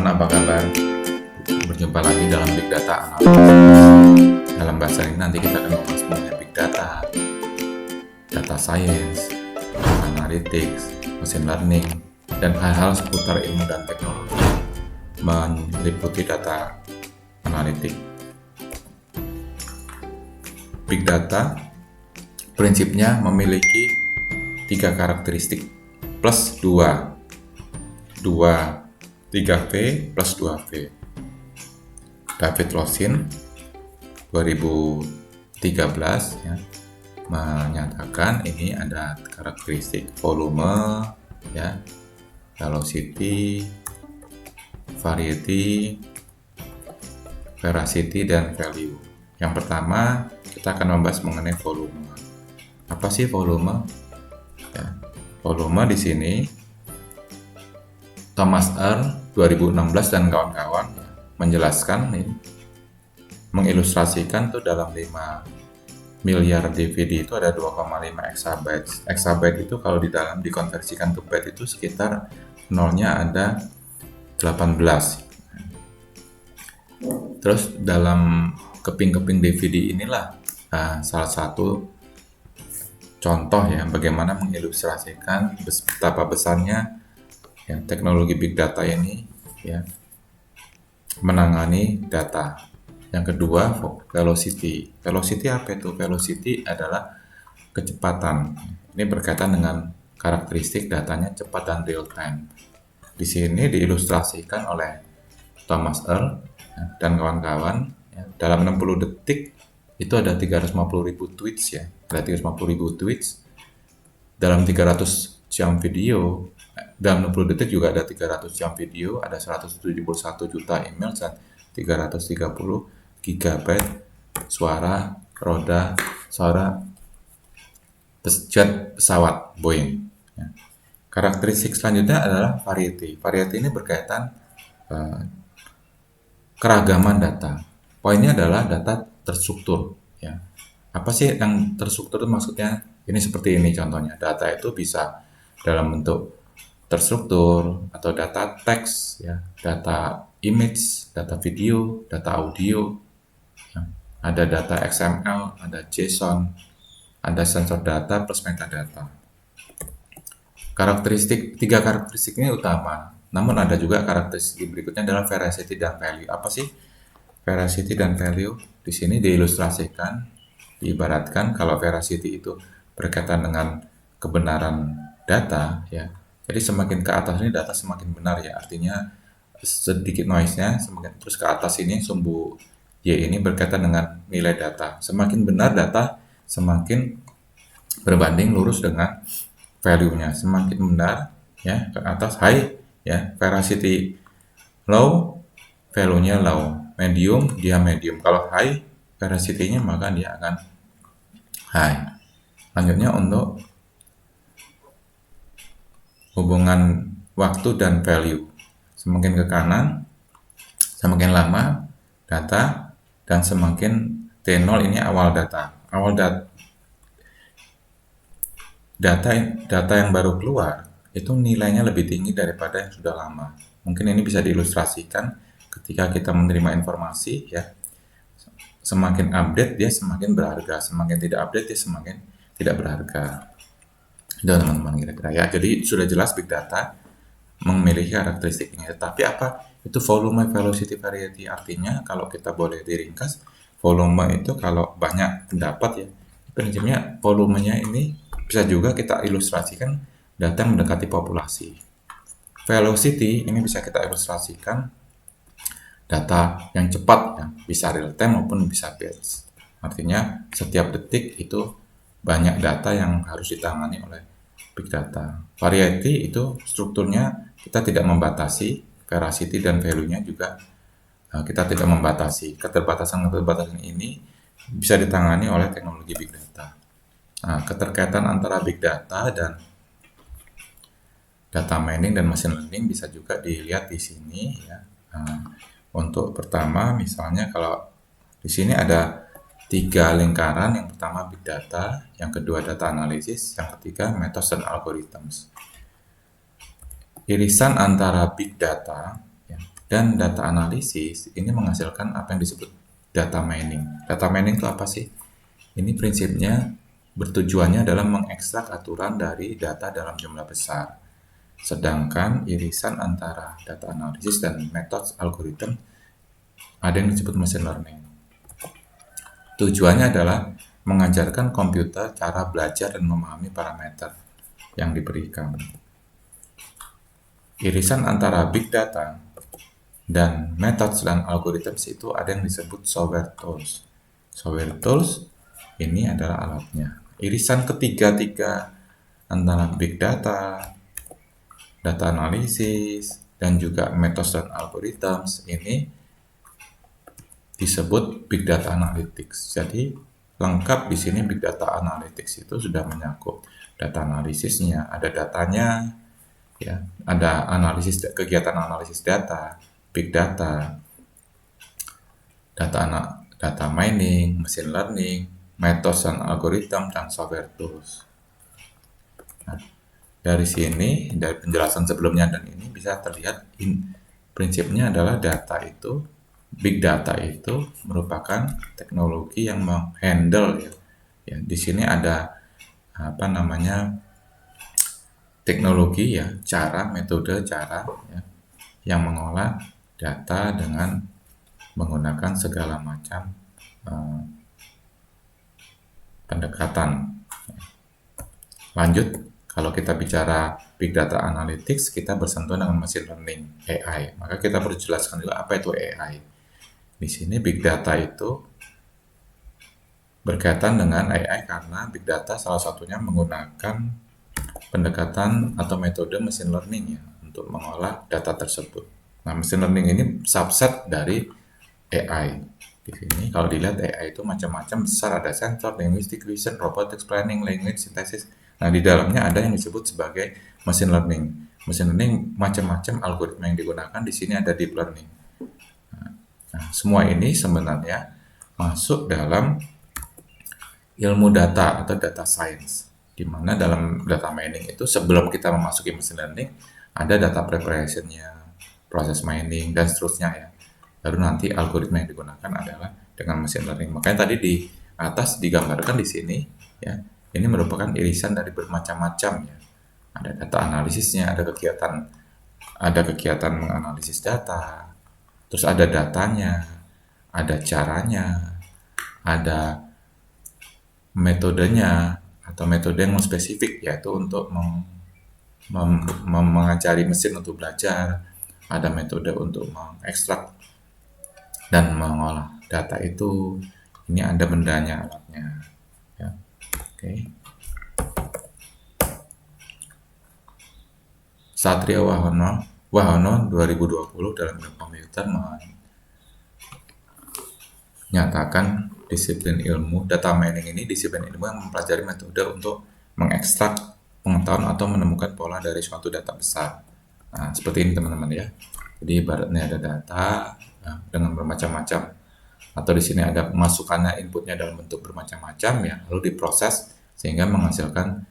teman-teman, apa kabar? Berjumpa lagi dalam Big Data Analytics. Dalam bahasa ini nanti kita akan membahas mengenai Big Data, Data Science, Data Analytics, Machine Learning, dan hal-hal seputar ilmu dan teknologi meliputi data analitik. Big Data prinsipnya memiliki 3 karakteristik plus 2 3V plus 2V. David Lawson 2013 ya, menyatakan ini ada karakteristik volume ya, velocity, variety, veracity, dan value. Yang pertama kita akan membahas mengenai volume. Apa sih volume? Ya, volume di sini Thomas Earl 2016 dan kawan-kawan menjelaskan ini, mengilustrasikan tuh dalam 5 miliar DVD itu ada 2,5 exabytes. Exabyte itu kalau di dalam dikonversikan ke byte itu sekitar nolnya ada 18. Terus dalam keping-keping DVD inilah salah satu contoh ya bagaimana mengilustrasikan betapa besarnya ya, teknologi big data ini ya menangani data. Yang kedua, velocity. Velocity apa itu? Velocity adalah kecepatan. Ini berkaitan dengan karakteristik datanya cepat dan real time. Di sini diilustrasikan oleh Thomas Earl dan kawan-kawan ya, dalam 60 detik itu ada 350.000 tweets ya. Ada 350.000 tweets dalam 300 jam video. Dalam 60 detik juga ada 300 jam video, ada 171 juta email dan 330 gigabyte suara jet pesawat Boeing. Ya. Karakteristik selanjutnya adalah variety. Variety ini berkaitan keragaman data. Poinnya adalah data terstruktur. Ya. Apa sih yang terstruktur itu maksudnya? Ini seperti ini contohnya. Data itu bisa dalam bentuk terstruktur atau data teks, ya, data image, data video, data audio, ya. Ada data XML, ada JSON, ada sensor data plus metadata. Tiga karakteristik ini utama. Namun ada juga karakteristik berikutnya adalah veracity dan value. Apa sih veracity dan value? Di sini diilustrasikan, diibaratkan kalau veracity itu berkaitan dengan kebenaran data, ya. Jadi semakin ke atas ini data semakin benar ya, artinya sedikit noise-nya semakin terus ke atas ini sumbu Y ini berkaitan dengan nilai data. Semakin benar data, semakin berbanding lurus dengan value-nya. Semakin benar ya ke atas high ya, veracity low, value-nya low. Medium dia medium. Kalau high veracity-nya maka dia akan high. Lanjutnya untuk hubungan waktu dan value. Semakin ke kanan, semakin lama data, dan semakin T0 ini awal data. Data yang baru keluar itu nilainya lebih tinggi daripada yang sudah lama. Mungkin ini bisa diilustrasikan ketika kita menerima informasi ya. Semakin update dia semakin berharga, semakin tidak update dia semakin tidak berharga. Itu teman-teman kira-kira ya. Jadi sudah jelas big data memiliki karakteristik ini. Tapi apa itu volume, velocity, variety? Artinya kalau kita boleh diringkas, volume itu kalau banyak pendapat ya, prinsipnya volumenya ini bisa juga kita ilustrasikan data yang mendekati populasi. Velocity ini bisa kita ilustrasikan data yang cepat ya, bisa real time maupun bisa batch. Artinya setiap detik itu banyak data yang harus ditangani oleh big data. Variety itu strukturnya kita tidak membatasi, veracity dan value-nya juga kita tidak membatasi. Keterbatasan ini bisa ditangani oleh teknologi big data. Nah, keterkaitan antara big data dan data mining dan machine learning bisa juga dilihat di sini ya. Untuk pertama misalnya kalau di sini ada 3 lingkaran, yang pertama big data, yang kedua data analisis, yang ketiga metode dan algorithms. Irisan antara big data ya, Dan data analisis ini menghasilkan apa yang disebut data mining. Data mining itu apa sih? Ini prinsipnya bertujuannya adalah mengekstrak aturan dari data dalam jumlah besar. Sedangkan irisan antara data analisis dan metode algoritma ada yang disebut machine learning. Tujuannya adalah mengajarkan komputer cara belajar dan memahami parameter yang diberikan. Irisan antara big data dan metode dan algoritma itu ada yang disebut software tools. Software tools ini adalah alatnya. Irisan ketiga-tiga antara big data, data analisis, dan juga metode dan algoritma ini disebut big data analytics. Jadi lengkap di sini big data analytics itu sudah menyakup data analisisnya, ada datanya, ya, ada analisis kegiatan analisis data, big data, data mining, machine learning, metode dan algoritma, dan software tools. Nah, dari sini, dari penjelasan sebelumnya dan ini bisa terlihat prinsipnya adalah data itu, big data itu merupakan teknologi yang menghandle ya. Ya, di sini ada apa namanya teknologi ya, metode cara ya, yang mengolah data dengan menggunakan segala macam pendekatan. Lanjut, kalau kita bicara big data analytics, kita bersentuhan dengan machine learning, AI. Maka kita perlu jelaskan dulu apa itu AI. Di sini big data itu berkaitan dengan AI karena big data salah satunya menggunakan pendekatan atau metode machine learning ya untuk mengolah data tersebut. Nah, machine learning ini subset dari AI. Di sini kalau dilihat AI itu macam-macam besar, ada sensor, linguistic vision, robotics planning, language synthesis. Nah, di dalamnya ada yang disebut sebagai machine learning. Machine learning macam-macam algoritma yang digunakan, di sini ada deep learning. Nah, semua ini sebenarnya masuk dalam ilmu data atau data science, di mana dalam data mining itu sebelum kita memasuki machine learning ada data preparation-nya, proses mining, dan seterusnya ya. Baru nanti algoritma yang digunakan adalah dengan machine learning. Makanya tadi di atas digambarkan di sini ya, ini merupakan irisan dari bermacam-macam ya. Ada data analisisnya, ada kegiatan menganalisis data, terus ada datanya, ada caranya, ada metodenya atau metode yang spesifik yaitu untuk mengajari mesin untuk belajar, ada metode untuk mengekstrak dan mengolah data itu. Ini ada bendanya, alatnya ya. Oke. Satria Wahono 2020 dalam bidang komputer menyatakan disiplin ilmu data mining ini disiplin ilmu yang mempelajari metode untuk mengekstrak pengetahuan atau menemukan pola dari suatu data besar. Nah, seperti ini teman-teman ya. Jadi ibaratnya ada data dengan bermacam-macam, atau di sini ada masukannya, inputnya dalam bentuk bermacam-macam ya, lalu diproses sehingga menghasilkan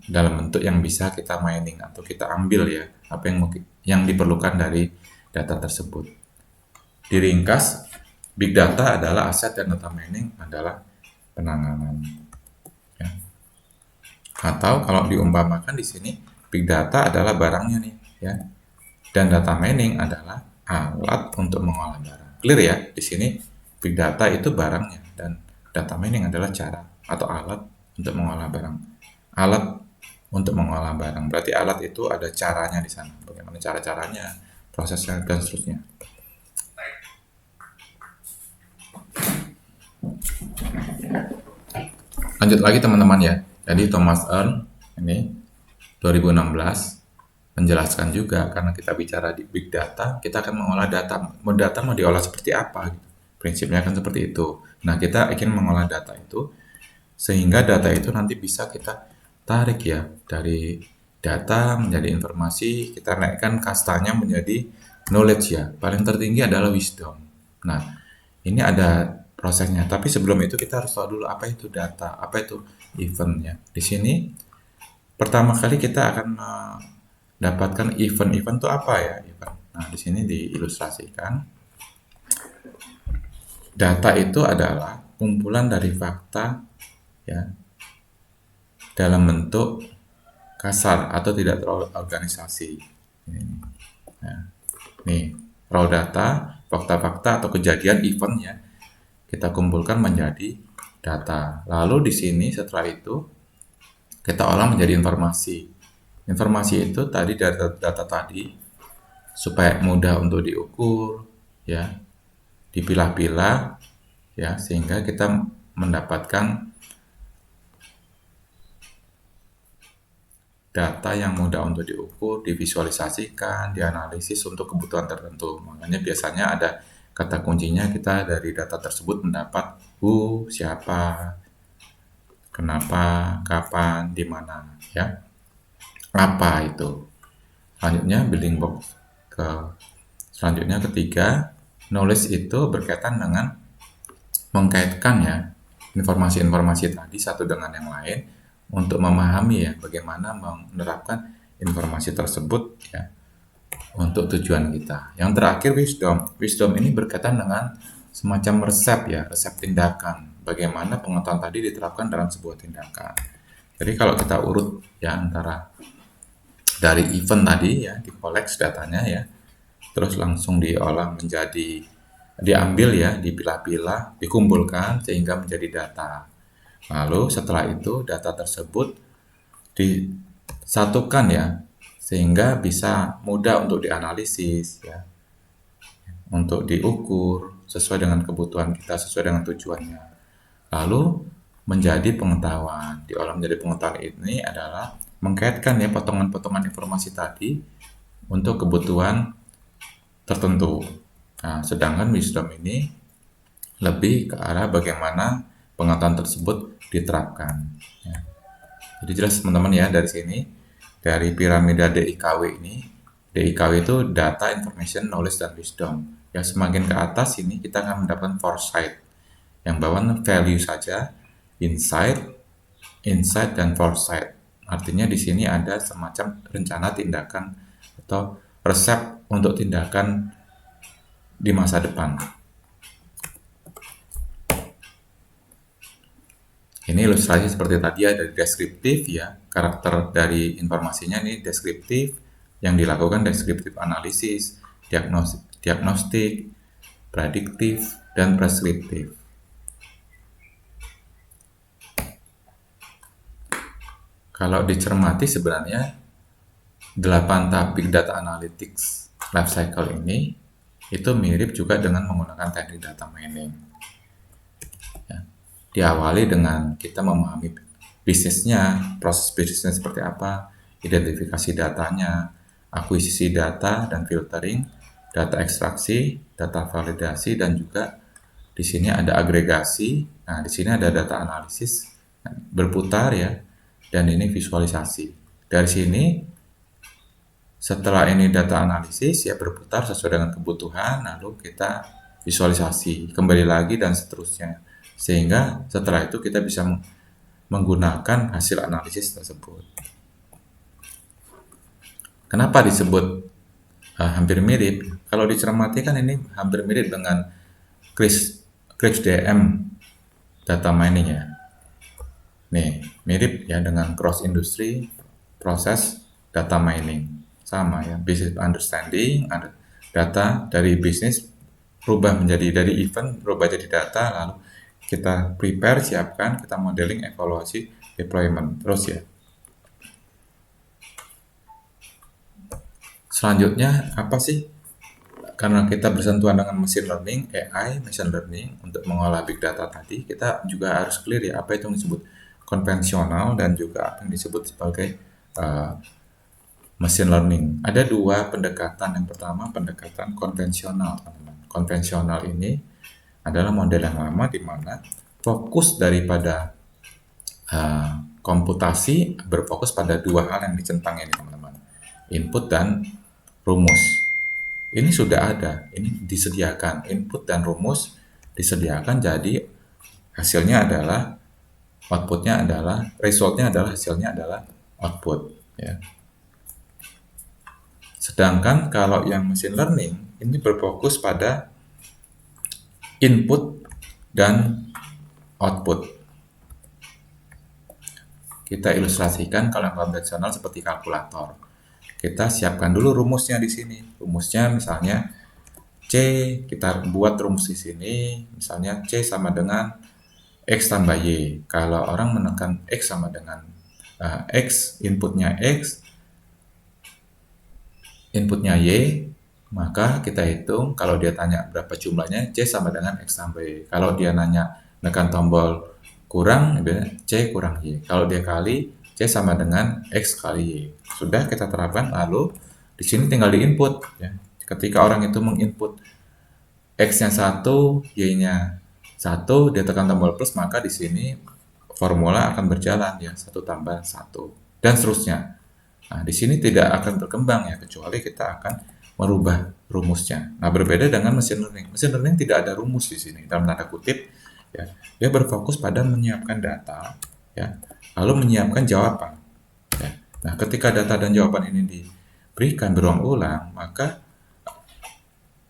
dalam bentuk yang bisa kita mining atau kita ambil ya, apa yang diperlukan dari data tersebut. Diringkas, big data adalah aset dan data mining adalah penanganan. Ya. Atau kalau diumpamakan di sini, big data adalah barangnya nih ya, dan data mining adalah alat untuk mengolah barang. Clear ya? Di sini big data itu barangnya dan data mining adalah cara atau alat untuk mengolah barang. Alat untuk mengolah barang. Berarti alat itu ada caranya di sana. Bagaimana cara-caranya, prosesnya dan seterusnya. Lanjut lagi teman-teman ya. Jadi Thomas Earl ini 2016 menjelaskan juga, karena kita bicara di big data, kita akan mengolah data. Data mau diolah seperti apa? Gitu. Prinsipnya kan seperti itu. Nah, kita ingin mengolah data itu sehingga data itu nanti bisa kita tarik ya dari data menjadi informasi, kita naikkan kastanya menjadi knowledge ya. Paling tertinggi adalah wisdom. Nah, ini ada prosesnya. Tapi sebelum itu kita harus tahu dulu apa itu data, apa itu event ya. Di sini pertama kali kita akan mendapatkan event itu apa ya? Event. Nah, di sini diilustrasikan. Data itu adalah kumpulan dari fakta ya dalam bentuk kasar atau tidak terorganisasi. Nah, nih, raw data, fakta-fakta atau kejadian event ya, kita kumpulkan menjadi data. Lalu di sini setelah itu kita olah menjadi informasi. Informasi itu tadi data tadi supaya mudah untuk diukur ya, dipilah-pilah ya, sehingga kita mendapatkan data yang mudah untuk diukur, divisualisasikan, dianalisis untuk kebutuhan tertentu. Makanya biasanya ada kata kuncinya, kita dari data tersebut mendapat who, siapa, kenapa, kapan, di mana, ya. Apa itu? Selanjutnya building box selanjutnya ketiga, knowledge itu berkaitan dengan mengkaitkan ya informasi-informasi tadi satu dengan yang lain untuk memahami ya bagaimana menerapkan informasi tersebut ya untuk tujuan kita. Yang terakhir wisdom. Wisdom ini berkaitan dengan semacam resep ya, resep tindakan. Bagaimana pengetahuan tadi diterapkan dalam sebuah tindakan. Jadi kalau kita urut ya antara dari event tadi ya, di collect datanya ya, terus langsung diolah menjadi diambil ya, dipilah-pilah, dikumpulkan sehingga menjadi data. Lalu setelah itu data tersebut disatukan ya, sehingga bisa mudah untuk dianalisis ya, untuk diukur sesuai dengan kebutuhan kita, sesuai dengan tujuannya. Lalu menjadi pengetahuan. Diolah menjadi pengetahuan ini adalah mengkaitkan ya potongan-potongan informasi tadi untuk kebutuhan tertentu. Nah, sedangkan wisdom ini lebih ke arah bagaimana pengetahuan tersebut diterapkan. Ya. Jadi jelas teman-teman ya dari sini, dari piramida DIKW ini, DIKW itu data, information, knowledge, dan wisdom. Ya semakin ke atas ini kita akan mendapatkan foresight. Yang bawah value saja, insight, dan foresight. Artinya di sini ada semacam rencana tindakan atau resep untuk tindakan di masa depan. Ini ilustrasi seperti tadi ya, dari deskriptif ya, karakter dari informasinya ini deskriptif, yang dilakukan deskriptif analisis, diagnostik, prediktif, dan preskriptif. Kalau dicermati sebenarnya 8 tahap Big Data Analytics life cycle ini itu mirip juga dengan menggunakan teknik data mining. Ya. Diawali dengan kita memahami bisnisnya, proses bisnisnya seperti apa, identifikasi datanya, akuisisi data dan filtering, data ekstraksi, data validasi, dan juga di sini ada agregasi. Nah, di sini ada data analisis berputar ya, dan ini visualisasi. Dari sini setelah ini data analisis ya berputar sesuai dengan kebutuhan, lalu kita visualisasi, kembali lagi dan seterusnya. Sehingga setelah itu kita bisa menggunakan hasil analisis tersebut. Kenapa disebut hampir mirip? Kalau dicermati kan ini hampir mirip dengan Kris DM data mining ya. Nih, mirip ya dengan cross industry proses data mining. Sama ya, business understanding, data dari bisnis berubah menjadi dari event, berubah jadi data, lalu kita prepare, siapkan, kita modeling, evaluasi, deployment, terus ya. Selanjutnya apa sih? Karena kita bersentuhan dengan machine learning, AI, machine learning untuk mengolah big data tadi, kita juga harus clear ya apa itu yang disebut konvensional dan juga apa yang disebut sebagai machine learning. Ada dua pendekatan. Yang pertama pendekatan konvensional, teman-teman. Konvensional ini adalah model yang lama di mana fokus daripada komputasi berfokus pada dua hal yang dicentang ini, teman-teman. Input dan rumus. Ini sudah ada, ini disediakan. Input dan rumus disediakan, jadi hasilnya adalah outputnya adalah resultnya adalah hasilnya adalah output ya. Sedangkan kalau yang machine learning ini berfokus pada input dan output. Kita ilustrasikan kalau yang konvensional seperti kalkulator. Kita siapkan dulu rumusnya di sini. Rumusnya misalnya C, kita buat rumus di sini, misalnya C sama dengan X tambah Y. Kalau orang menekan X sama dengan X, inputnya Y, maka kita hitung kalau dia tanya berapa jumlahnya, C sama dengan X tambah Y. Kalau dia nanya menekan tombol kurang, C kurang Y. Kalau dia kali, C sama dengan X kali Y. Sudah kita terapkan, lalu di sini tinggal di input. Ya. Ketika orang itu menginput X-nya 1, Y-nya 1, dia tekan tombol plus, maka di sini formula akan berjalan ya, 1 tambah 1 dan seterusnya. Nah, di sini tidak akan berkembang ya, kecuali kita akan merubah rumusnya. Nah, berbeda dengan machine learning. Machine learning tidak ada rumus di sini, dalam tanda kutip ya. Dia berfokus pada menyiapkan data ya, lalu menyiapkan jawaban. Ya. Nah, ketika data dan jawaban ini diberikan berulang-ulang, maka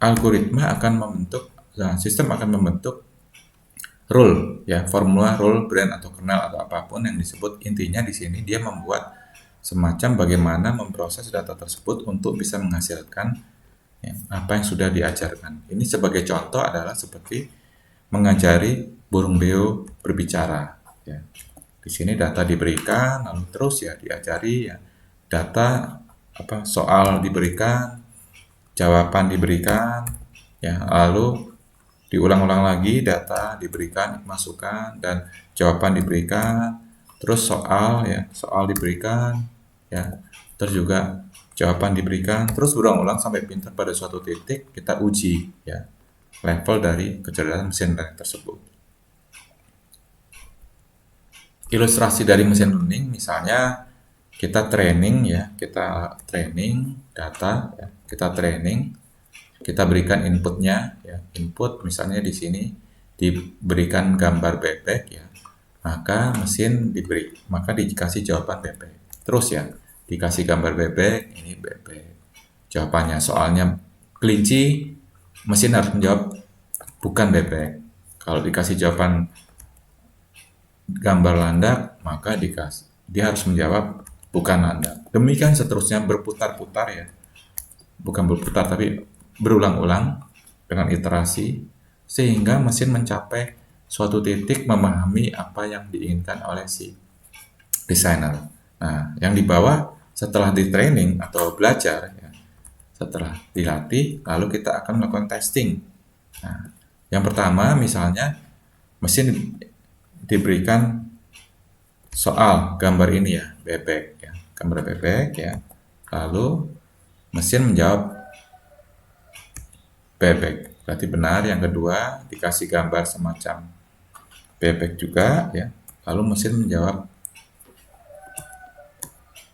algoritma akan membentuk, sistem akan membentuk rule ya, formula, rule, brand atau kernel atau apapun yang disebut. Intinya di sini dia membuat semacam bagaimana memproses data tersebut untuk bisa menghasilkan ya, apa yang sudah diajarkan. Ini sebagai contoh adalah seperti mengajari burung beo berbicara ya. Di sini data diberikan, lalu terus ya diajari ya, data soal diberikan, jawaban diberikan ya, lalu diulang-ulang lagi, data diberikan, masukan dan jawaban diberikan, terus soal ya, soal diberikan ya, terus juga jawaban diberikan, terus berulang-ulang sampai pintar. Pada suatu titik kita uji ya level dari kecerdasan mesin learning tersebut. Ilustrasi dari mesin learning misalnya kita training ya, kita training data ya, kita berikan inputnya ya, input misalnya di sini diberikan gambar bebek ya, maka dikasih jawaban bebek. Terus ya dikasih gambar bebek, ini bebek jawabannya. Soalnya kelinci, mesin harus menjawab bukan bebek. Kalau dikasih jawaban gambar landak, maka dia harus menjawab bukan landak. Demikian seterusnya, berputar-putar ya, bukan berputar tapi berulang-ulang dengan iterasi, sehingga mesin mencapai suatu titik memahami apa yang diinginkan oleh si desainer. Nah, yang dibawa setelah di training atau belajar ya, setelah dilatih, lalu kita akan melakukan testing. Nah, yang pertama misalnya mesin diberikan soal gambar ini ya, bebek ya, gambar bebek ya, lalu mesin menjawab bebek, berarti benar. Yang kedua dikasih gambar semacam bebek juga ya, lalu mesin menjawab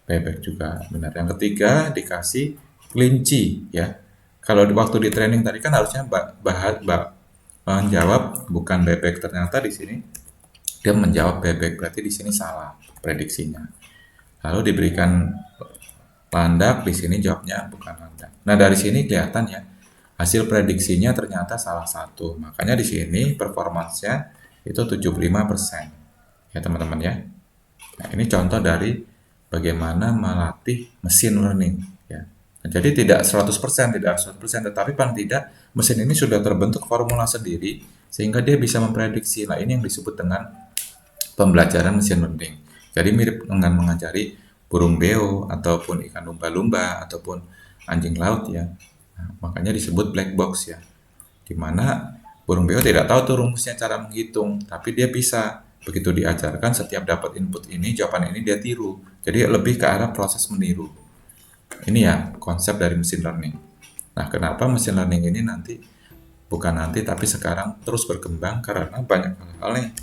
bebek juga, benar. Yang ketiga dikasih kelinci ya, kalau waktu di training tadi kan harusnya menjawab bukan bebek, ternyata di sini dia menjawab bebek, berarti di sini salah prediksinya. Lalu diberikan landak, di sini jawabnya bukan landak. Nah, dari sini kelihatan ya, hasil prediksinya ternyata salah satu. Makanya di sini performanya itu 75% ya teman-teman ya. Nah, ini contoh dari bagaimana melatih mesin learning ya. Nah, jadi tidak 100%, tetapi paling tidak mesin ini sudah terbentuk formula sendiri sehingga dia bisa memprediksi. Nah, ini yang disebut dengan pembelajaran mesin learning. Jadi mirip dengan mengajari burung beo ataupun ikan lumba-lumba ataupun anjing laut ya. Nah, makanya disebut black box ya. Dimana burung beo tidak tahu tuh rumusnya cara menghitung, tapi dia bisa begitu diajarkan setiap dapat input ini, jawaban ini dia tiru. Jadi lebih ke arah proses meniru. Ini ya konsep dari mesin learning. Nah, kenapa mesin learning ini tapi sekarang terus berkembang karena banyak hal-hal yang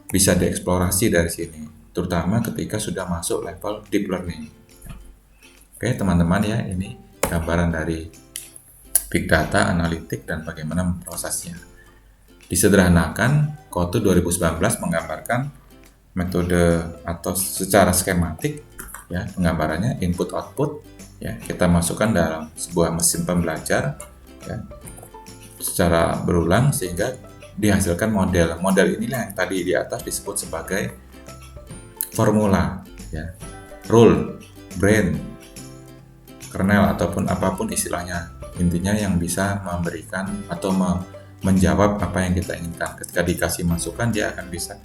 bisa dieksplorasi dari sini, terutama ketika sudah masuk level deep learning. Oke teman-teman ya, ini gambaran dari big data, analitik, dan bagaimana memprosesnya. Disederhanakan, Kotu 2019 menggambarkan metode atau secara skematik ya, penggambarannya input output ya kita masukkan dalam sebuah mesin pembelajar ya, secara berulang sehingga dihasilkan model. Model inilah yang tadi di atas disebut sebagai formula, ya, rule, brain, kernel ataupun apapun istilahnya. Intinya yang bisa memberikan atau menjawab apa yang kita inginkan. Ketika dikasih masukan dia akan bisa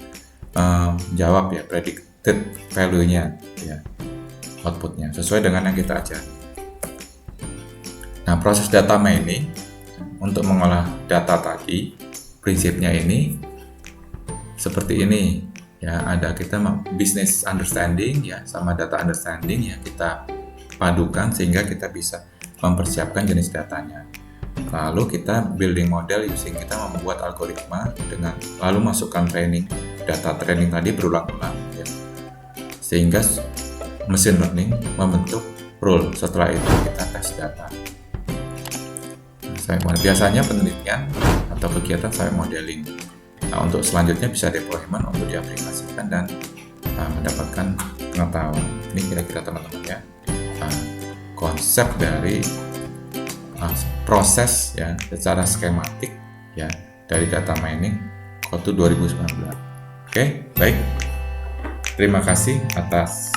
jawab ya, predicted value-nya ya, outputnya sesuai dengan yang kita ajar. Nah, proses data mining untuk mengolah data tadi, prinsipnya ini seperti ini ya, ada kita business understanding ya sama data understanding ya, kita padukan sehingga kita bisa mempersiapkan jenis datanya. Lalu kita building model using, kita membuat algoritma dengan lalu masukkan training, data training tadi berulang-ulang ya, sehingga machine learning membentuk rule. Setelah itu kita tes data. Biasanya penelitian atau kegiatan sampai modeling. Nah, untuk selanjutnya bisa deployment untuk diaplikasikan dan mendapatkan pengetahuan. Ini kira-kira teman-teman ya, konsep dari proses ya secara skematik ya dari data mining Kotu 2019. Oke, baik. Terima kasih atas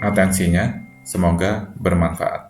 atensinya. Semoga bermanfaat.